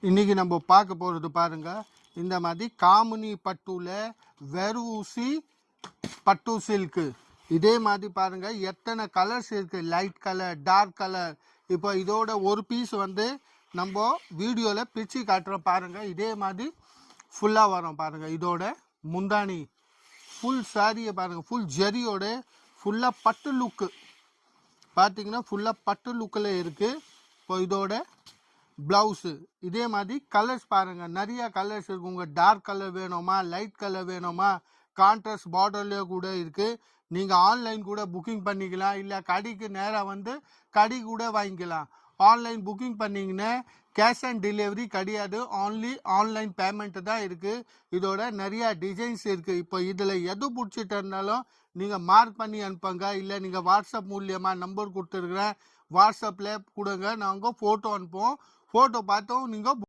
இன்னைக்கு நம்ம பார்க்க போகிறது பாருங்க, இந்த மாதிரி காமினி பட்டுல வெறுசி பட்டு சில்க்கு. இதே மாதிரி பாருங்க எத்தனை கலர்ஸ் இருக்கு, லைட் கலர், டார்க் கலர். இப்போ இதோட ஒரு பீஸ் வந்து நம்ம வீடியோவில் பிரித்து காட்டுறோம் பாருங்க. இதே மாதிரி ஃபுல்லாக வரும் பாருங்க. இதோட முந்தானி ஃபுல் சாரியை பாருங்க, ஃபுல் ஜரியோட ஃபுல்லாக பட்டு லுக்கு பார்த்தீங்கன்னா ஃபுல்லாக பட்டு லுக்கில் இருக்குது. இப்போ இதோட ப்ளவுஸு இதே மாதிரி கலர்ஸ் பாருங்கள், நிறைய கலர்ஸ் இருக்குது. உங்கள் டார்க் கலர் வேணுமா, லைட் கலர் வேணுமா, கான்ட்ராஸ்ட் பார்டர்லேயே கூட இருக்குது. நீங்கள் ஆன்லைன் கூட புக்கிங் பண்ணிக்கலாம், இல்லை கடைக்கு நேராக வந்து கடை கூட வாங்கிக்கலாம். ஆன்லைன் புக்கிங் பண்ணிங்கன்னா கேஷ் ஆன் டெலிவரி கிடையாது, ஆன்லி ஆன்லைன் பேமெண்ட்டு தான் இருக்குது. இதோட நிறையா டிசைன்ஸ் இருக்குது. இப்போ இதில் எது பிடிச்சிட்டு இருந்தாலும் நீங்கள் மார்க் பண்ணி அனுப்புங்க, இல்லை நீங்கள் வாட்ஸ்அப் மூலியமாக நம்பர் கொடுத்துருக்குறேன், வாட்ஸ்அப்பில் கொடுங்க, நாங்கள் ஃபோட்டோ அனுப்புவோம். ஃபோட்டோ பார்த்தோம் நீங்கள்